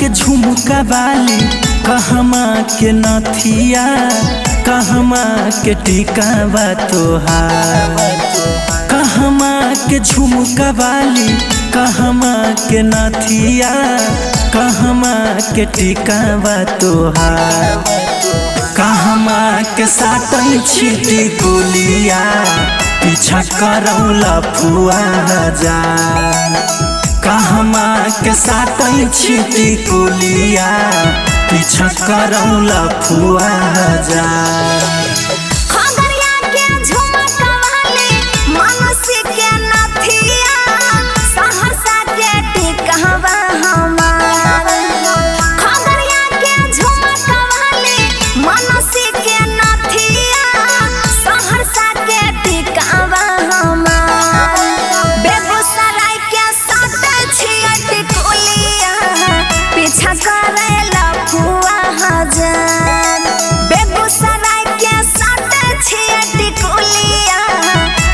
के झुमका बाली, कहमा के नथिया, कहमा के टिकावा तोहार। कहमा के झुमका बाली, कहमा के नथिया, कहमा के टिकावा तोहार। कहमा के साटई छिटी गुलिया, पीछा करौला फुआ हजार। कहमा के साटई छिटी गुलिया, पीछा करौला फुआ हजार। बेगूसराय के साटे छियटी कुलिया,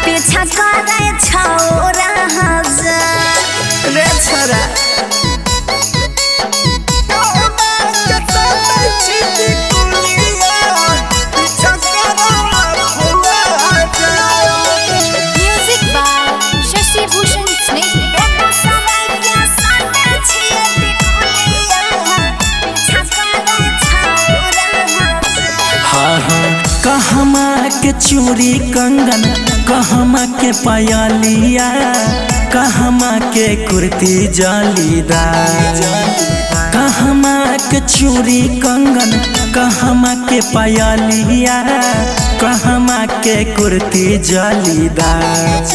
पीछा करे छौरा हजार रे छोरा। म्यूजिक बाय शशि भूषण स्नेह। बेगूसराय के साटे छियटी कुलिया, पीछा करे छौरा हजार। हाँ हाँ, कहमा के चूड़ी कंगन, कहमा के पायलिया, कहमा के कुर्ती जालीदार। कहमा के चूड़ी कंगन, कहमा के पायलिया, कहमा के कुर्ती जालीदार।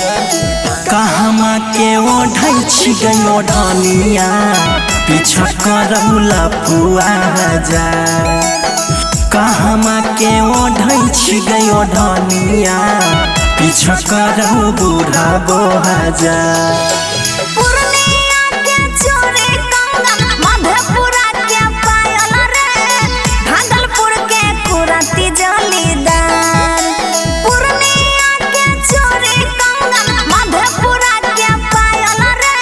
कहमा के ओढ़ै छी गई ओढ़निया, पीछा करौला फुआ हजार। कहमा के ओढ़ै छी गई ओढ़निया, पीछा करौ बूढ़ा हजार। पूर्णिया के चूड़ी कंगन, मधेपुरा के पायल रे, भागलपुर के कुर्ती जालीदार। पूर्णिया के चूड़ी कंगन, मधेपुरा के पायल रे,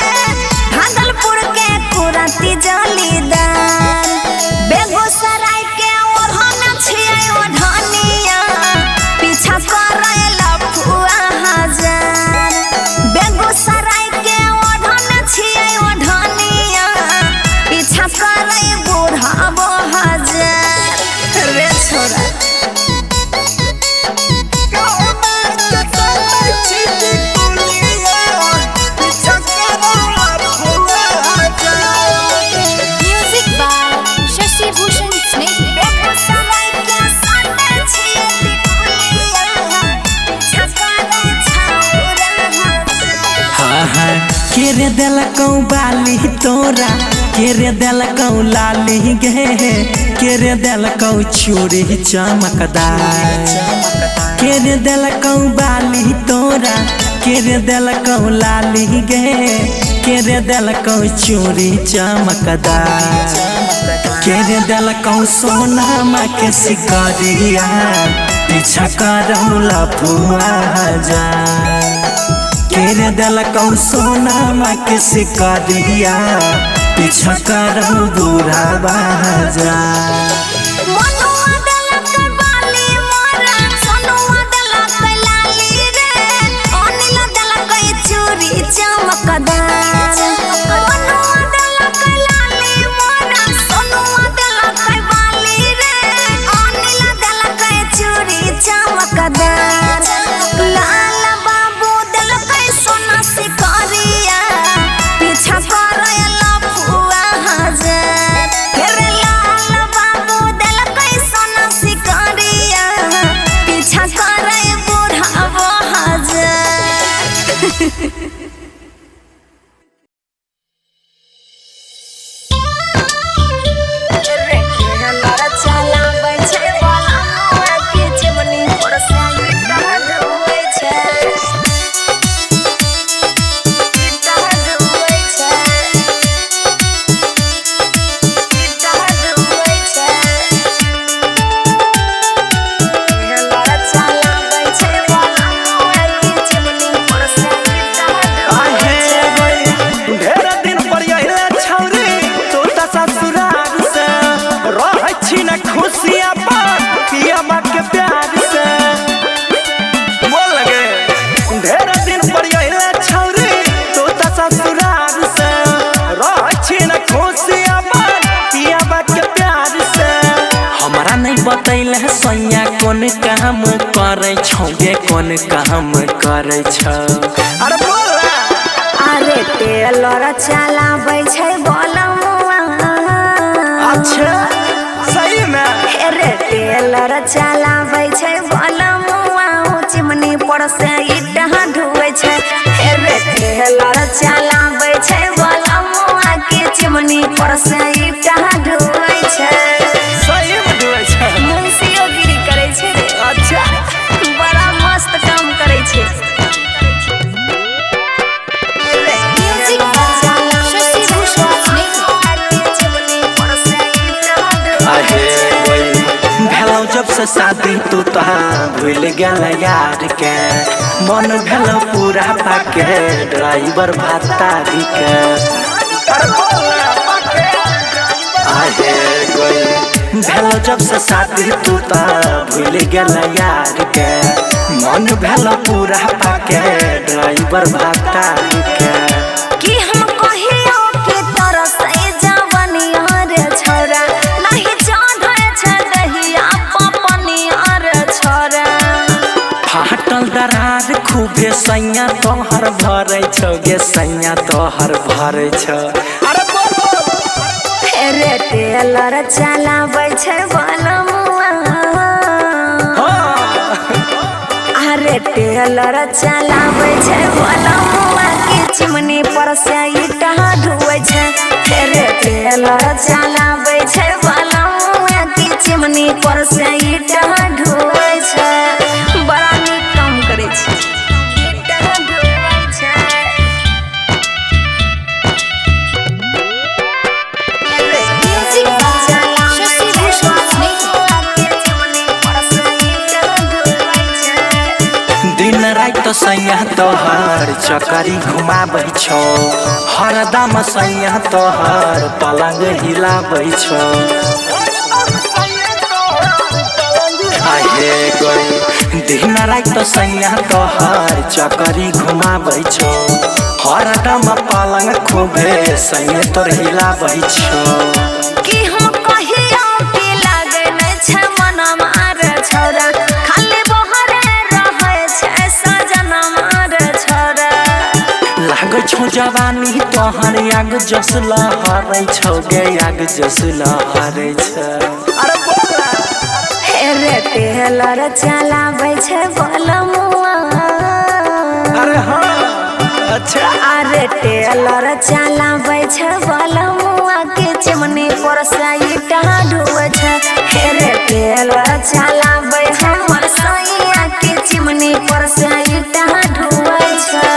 भागलपुर के कुर्ती जालीदार। बेगूसराय के ओढ़न छियै ओढ़निया, पीछा करैला फुआ हजार। बेगूसराय के ओढ़न छियै ओढ़निया, पीछा करे बूढ़ा हजार रे छोरा। म्यूजिक बाय शशि भूषण स्नेह। बेगूसराय के साटे छियटी कुलिया, पीछा करे छौरा हजार। हाँ हाँ, के रे देलकौ बाली तोरा, के रे देलकौ लाली गे, के रे देलकौ चूड़ी चमकदार। के रे देलकौ बाली तोरा, के रे देलकौ लाली गे, के रे देलकौ चूड़ी चमकदार। के रे देलकौ सोनमा के सिकरिया, पीछा करौला फुआ हजार। के रे देलकौ सोनमा के सिकरिया, पीछा करौ बूढ़ा हजार। मनुआ देलक बाली मोरा, सोनुआ देलक लाली रे, अनिल देलक चूड़ी चमकदार। मनुआ देलक लाली मोरा, सोनुआ देलक बाली रे, अनिल देलक चूड़ी चमकदार। लाल बाबू देलक सोना सिकरिया, पीछा करैला फुआ हजार। रे लाल बाबू देलक सोना सिकरिया, पीछा करे बूढ़ा हजार। सैया कोन काम करे छोगे कोन काम करे छ अरे बोल अरे टेलर चलाबै छै बोलमुआ अच्छा सही में अरे टेलर चलाबै छै बोलमुआ चिमनी पर से ईटा ढुए छै अरे टेलर चलाबै छै बोलमुआ के चिमनी पर से ईटा ढुए छै सही में ढुए छै मुंशियो गिरी करे छै रे अच्छा बड़ा मस्त काम करे छै जब से शादी तू तहा भूल गल यार के मन भेल पूरा पाके ड्राइवर भातारी के आहे गई भेल जब से शादी तू तहा भूल गल यार के मन भेल पूरा पाके ड्राइवर भातारी के कि हम कहियो के तरस ए जवानिया रे छोरा नहीं चढ़े छै दहिया पपनिया रे छोरा फाटल दरार खूबे सैया तोहर भरे छौ गे सैया तोहर भरे छौ अरे रे टेलर चलाबै छै बोलमुआ अरे टेलर चलाबै छै बोलमुआ के चिमनी पर से ईटा ढुए छै रे टेलर चलाबै छै बोलमुआ के चिमनी पर से ईटा ढुए छै बड़ा नीक काम करे छै ईटा ढुए छै दिन रात सैया तोहर चकरी घुमाबै छौ हरदम सैया तोहर पलंग हिलाबै छौ आहे गई दिन रात सैया तोहर चकरी घुमाबै छौ हरदम पलंग खूबे सैया तोर हिलाबै छौ कि हम कहियो के लागे नै छै मनमा रे छोरा खाली बहरे रहै छै सजनमा रे छोरा लागै छौ जवानी तोहर आग जस लहरै छौ गे आग जस लहरै छ अरे बोला रे टेलर चलाबै छै बोलमुआ अरे हाँ अच्छा अरे टेलर चलाबै छै बोलमुआ के चिमनी पर से ईटा ढुए छै रे टेलर चलाबै हमर सैया के चिमनी पर से ईटा ढुए छै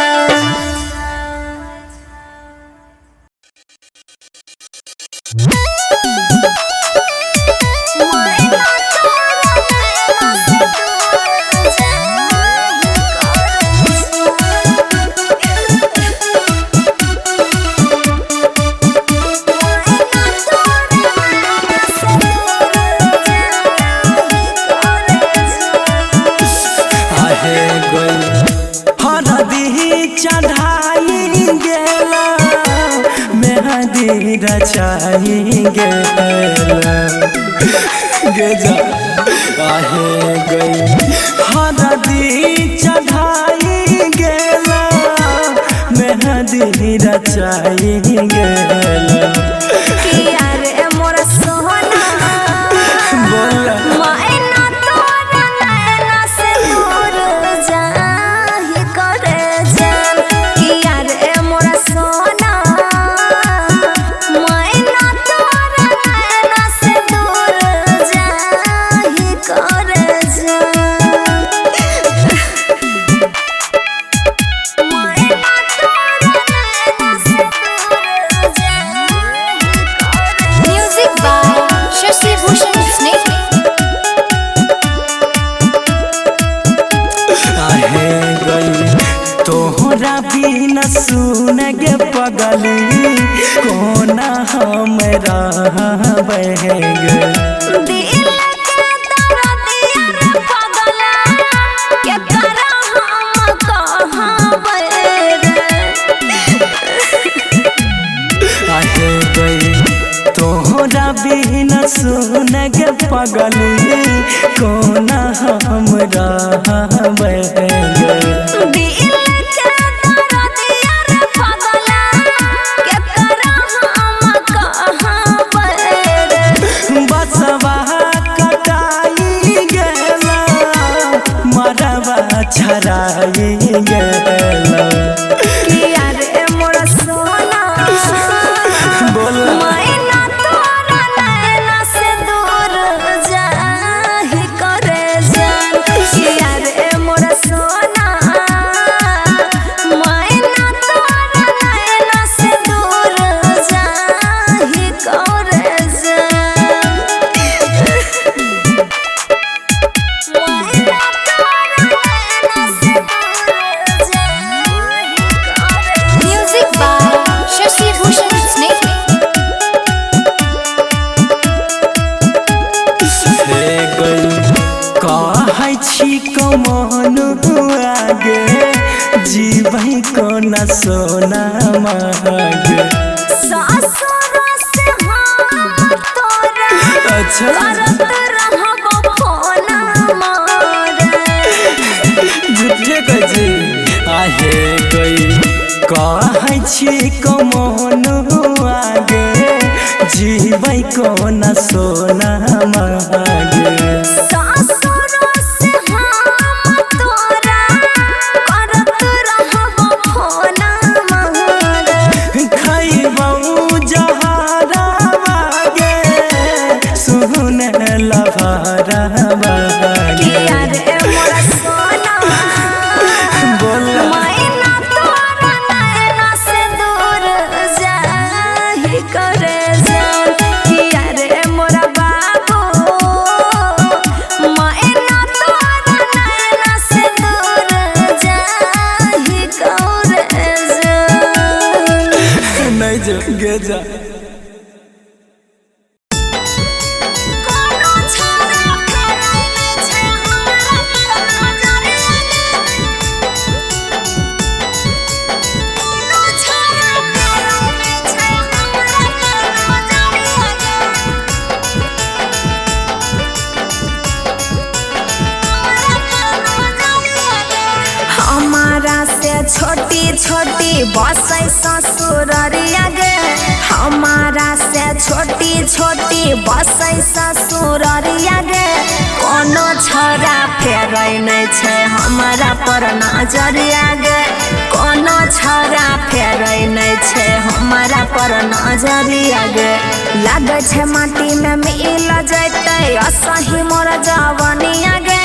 चढ़ाई गेला मेहंदी रचाई गेला गेजा आहे गई हरदी चढ़ाई गेला मेहंदी रचाई गेला किया रे मोर सोना बोला मैना तोरा नैना से दूर जाहि करे जान किया रे मोर सोना मैना तोरा नैना से दूर जाहि करे जान मैना तोरा नैना से दूर जाहि करे म्यूजिक बाय शशि भूषण स्नेह आहे गई तोहरा बिन सुन गे पगली कोना हम रहबै गे दिल के दर्दिया रे पगला के करा हम कहबै आहे गई तोहरा बिन सुन गे पगली कोना हम रहबे बसवा कटाई गेला मरवा छराई गेला कमन आगे जीवई को न सोना मांगे अच्छा झूठे कजी आहे गई कहै छी कमन आगे जीवई को न सोना मांगे गेजा छोटी छोटी बसै ससुररिया गे हमारा से छोटी छोटी बसै ससुररिया गे कोनो छोरा फेरै नै छै हमारा पर नजरिया गे कोनो छोरा फेरै नै छै हमारा पर नजरिया गे लागै छै माटी में मिल जैतै असही मोर जवानिया गे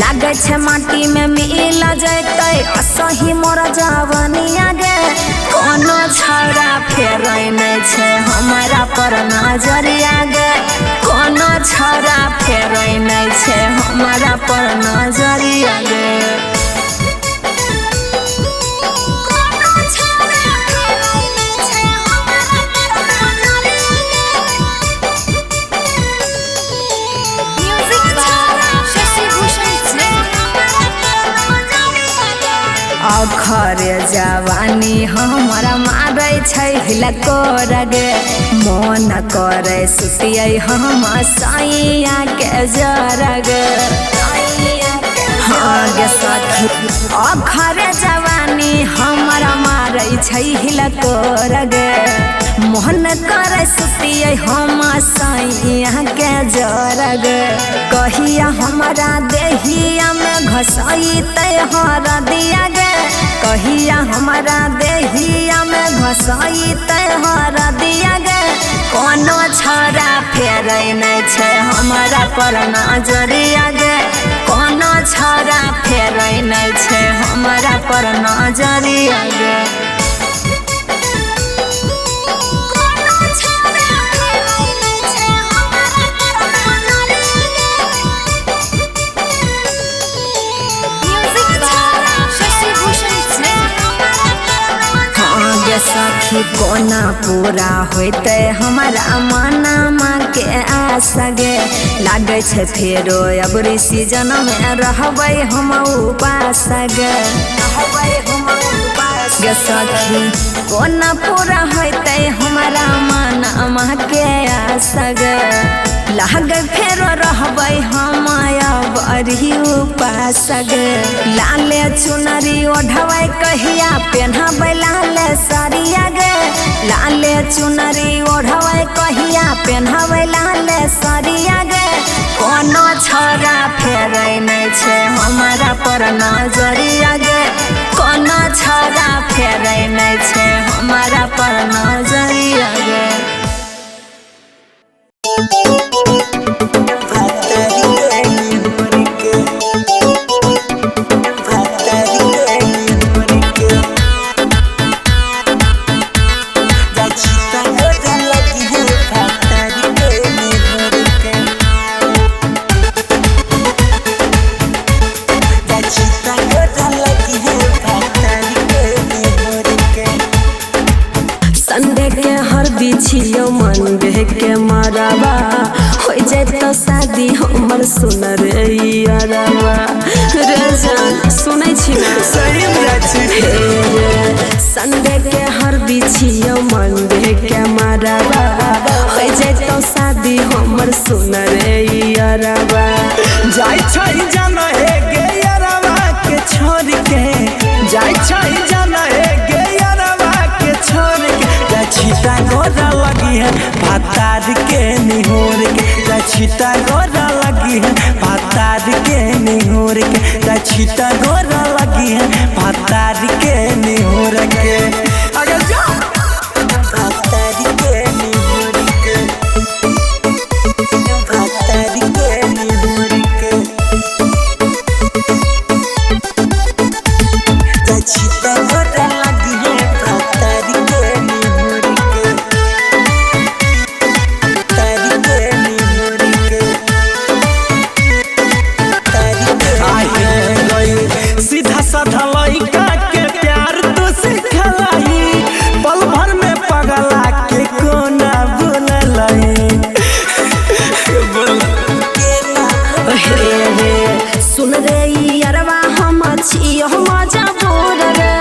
लागै छै माटी में मिल जैतै असही मोर जवानिया गे कोनो छोरा फेरै नै छै हमारा पर नजरिया गे कोनो छोरा फेरै नै छै हमारा पर नजरिया गे अखरे जवानी हमारा मारै छै हिलकोर गे मन करे सुतियै हम सैया के जरग हाँ गे सखी अखरे जवानी हमारा मारै छै हिलकोर गे मन करे सुतियै हम सैया के जरग कहिया हमारा देहिया में घसैतै हरदिया गे कहिया हमारा देहिया में घसैतै हरदिया गे कोनो छोरा फेरै नै छै हमारा पर नजरिया गे कोनो छोरा फेरै नै छै हमारा पर नजरिया गे सखी कोना पूरा होते हमारा मनमा के आशा गे लागे छै फेरो अबरी सीजन में रहबै हम उपास गे गे सखी कोना पूरा होते हमारा मनमा के आशा गे लागे फेरो रहबै हम बड़ी उपास गे लाले चुनरी ओढ़बै कहिया पेन्हबै लाले साड़िया गे लाले चुनरी ओढ़बै कहिया पेन्हबै लाले साड़िया गे कोनो छोरा फेरै नहीं छै हमारा पर नजरिया गे कोनो छोरा फेरै नहीं छै हमारा पर नजरिया गे छियो मन के मरवा हो जाए तो शादी हमर सुन रे अरवा रे जान सुनै छी ना सही संडे के हर बिछियो मन के मरवा हो जाए तो शादी हमर सुन रे अरवा जाय छै जाना हे गे अरवा के छोड़ के जाय छै जाना हे गे अरवा के छोड़ के छिटा गोरा लगी है भातार के निहोर के छिटा गोरा लगी है भातार के निहोर के छिटा गोरा लगी है भातार के निहोर के अगर जा भातार के निहोर के भातार के निहोर के छिटा गोरा लगी है भातार के सीधा साधा लइका के प्यार तो सिखलाई पल भर में पगला के कोना बोललाई सुन रे अरवा हम छियो मजा बोर रे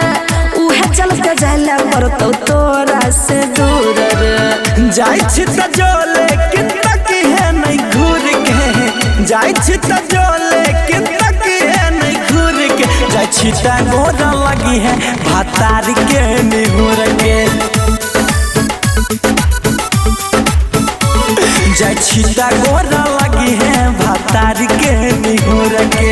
उहे चलते जाइला पड़तौ तोरा से दूर रे जाय छी त जोले किन तक है नहीं घूर के जाय छी त जोले किन तक है नहीं घूर के जाय छी त गोरा लगी है भातार के निहुर के जाय छी त गोरा लगी है भातार के निहुर के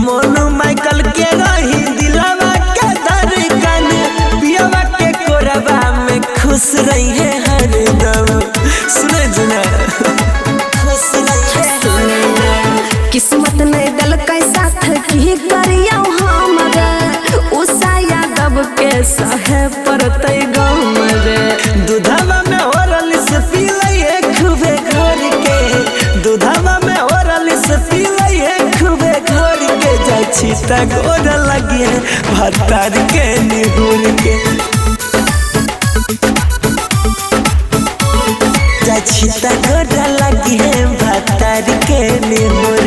मोनू माइकल के रही दिलवा के धड़कन पियवा के कोरबा में खुश रही है हरदम सुने जना खुश रही है किस्मत नहीं दल के साथ की करियो हमरा उषा यादव के सहे पड़तै गाँव रे दूधवा में ओरल से पी लइए खूबे घोर के दूधवा में ओरल से पी लइए खूबे घोर के जाय छी त गोरा लगी है भातार के निहुर के जाय छी त गोरा लगी है भातार के निहुर